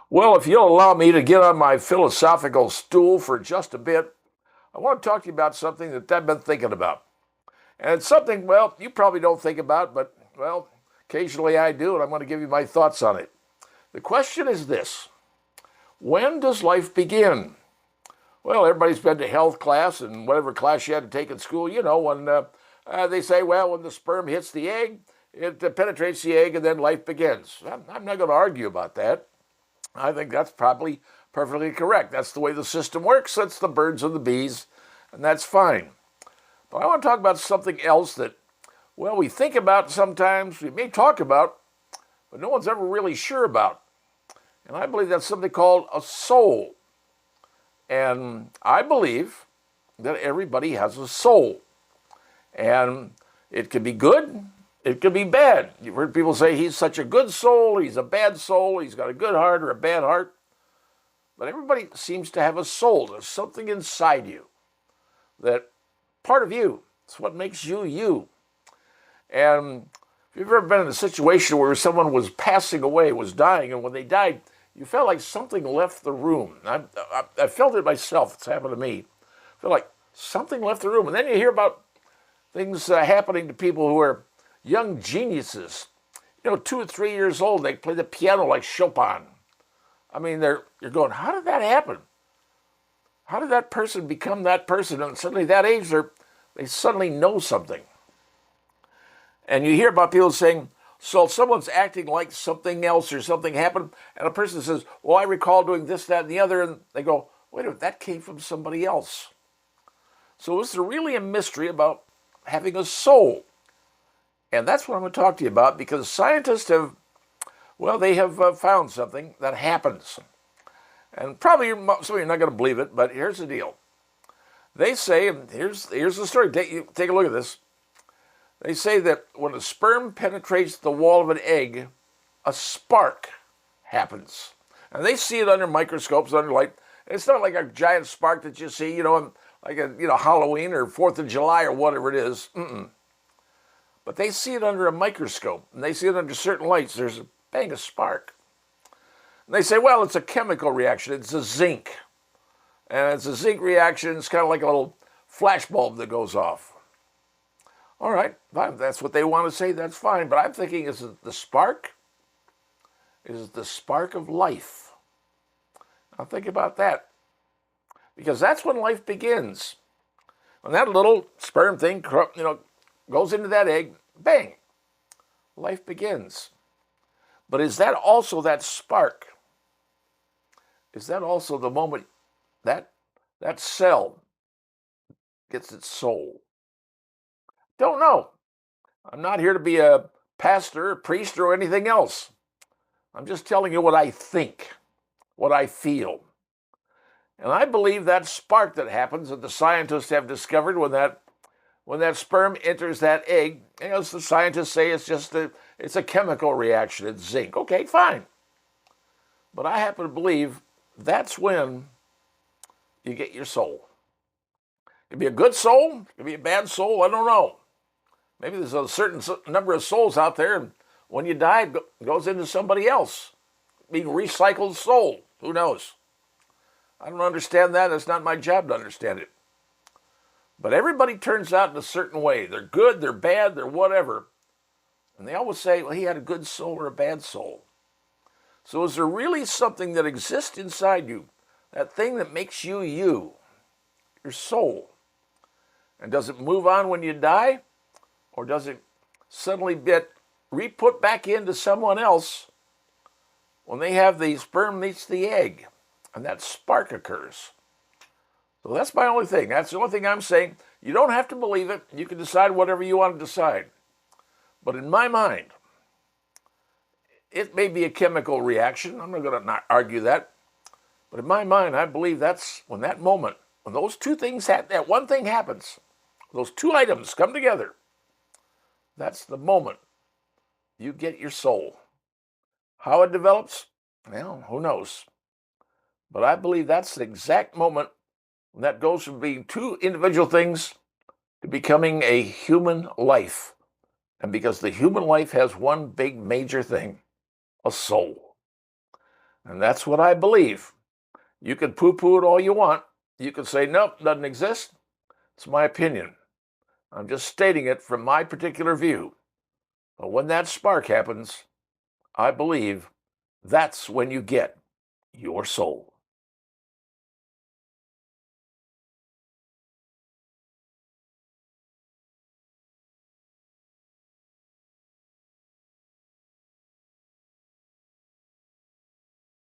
Well, if you'll allow me to get on my philosophical stool for just a bit, I want to talk to you about something that I've been thinking about. And it's something, well, you probably don't think about, but, well, occasionally I do, and I'm going to give you my thoughts on it. The question is this: when does life begin? Well, everybody's been to health class and whatever class you had to take in school, when they say, well, when the sperm hits the egg, it penetrates the egg and then life begins. I'm not going to argue about that. I think that's probably perfectly correct. That's the way the system works. That's the birds and the bees, and that's fine. But I want to talk about something else that, well, we think about sometimes, we may talk about, but no one's ever really sure about. And I believe that's something called a soul. And I believe that everybody has a soul. And it could be good, it could be bad. You've heard people say he's such a good soul, he's a bad soul, he's got a good heart or a bad heart. But everybody seems to have a soul. There's something inside you that part of you. It's what makes you you. And if you've ever been in a situation where someone was passing away, was dying, and when they died, you felt like something left the room. I felt it myself. It's happened to me. I feel like something left the room. And then you hear about things happening to people who are young geniuses. 2 or 3 years old, they play the piano like Chopin. I mean, you're going, how did that happen? How did that person become that person? And suddenly that age, they suddenly know something. And you hear about people saying, so someone's acting like something else or something happened, and a person says, well, I recall doing this, that, and the other, and they go, wait a minute, that came from somebody else. So is there really a mystery about having a soul? And that's what I'm going to talk to you about, because scientists have, well, they have found something that happens. And probably some of you are not going to believe it, but here's the deal. They say, and here's the story, take a look at this. They say that when a sperm penetrates the wall of an egg, a spark happens. And they see it under microscopes, under light. It's not like a giant spark that you see, like Halloween or 4th of July or whatever it is. But they see it under a microscope, and they see it under certain lights. There's a spark. And they say, well, it's a chemical reaction. It's a zinc. And it's a zinc reaction. It's kind of like a little flash bulb that goes off. All right, fine. That's what they want to say. That's fine. But I'm thinking, is it the spark? Is it the spark of life? I'll think about that. Because that's when life begins. When that little sperm thing, goes into that egg, bang, life begins. But is that also that spark? Is that also the moment that cell gets its soul? Don't know. I'm not here to be a pastor, a priest, or anything else. I'm just telling you what I think, what I feel. And I believe that spark that happens, that the scientists have discovered when that sperm enters that egg, as the scientists say, it's a chemical reaction. It's zinc. Okay, fine. But I happen to believe that's when you get your soul. It could be a good soul, it could be a bad soul, I don't know. Maybe there's a certain number of souls out there, and when you die, it goes into somebody else. Being recycled soul. Who knows? I don't understand that. It's not my job to understand it. But everybody turns out in a certain way. They're good, they're bad, they're whatever. And they always say, well, he had a good soul or a bad soul. So is there really something that exists inside you? That thing that makes you you? Your soul. And does it move on when you die? Or does it suddenly get re-put back into someone else when they have the sperm meets the egg and that spark occurs? So that's my only thing. That's the only thing I'm saying. You don't have to believe it. You can decide whatever you want to decide. But in my mind, it may be a chemical reaction. I'm not going to argue that. But in my mind, I believe that's when that moment, when those two things happen, that one thing happens, those two items come together, that's the moment you get your soul. How it develops, well, who knows? But I believe that's the exact moment when that goes from being two individual things to becoming a human life. And because the human life has one big major thing, a soul. And that's what I believe. You can poo-poo it all you want. You can say, nope, doesn't exist. It's my opinion. I'm just stating it from my particular view. But when that spark happens, I believe that's when you get your soul.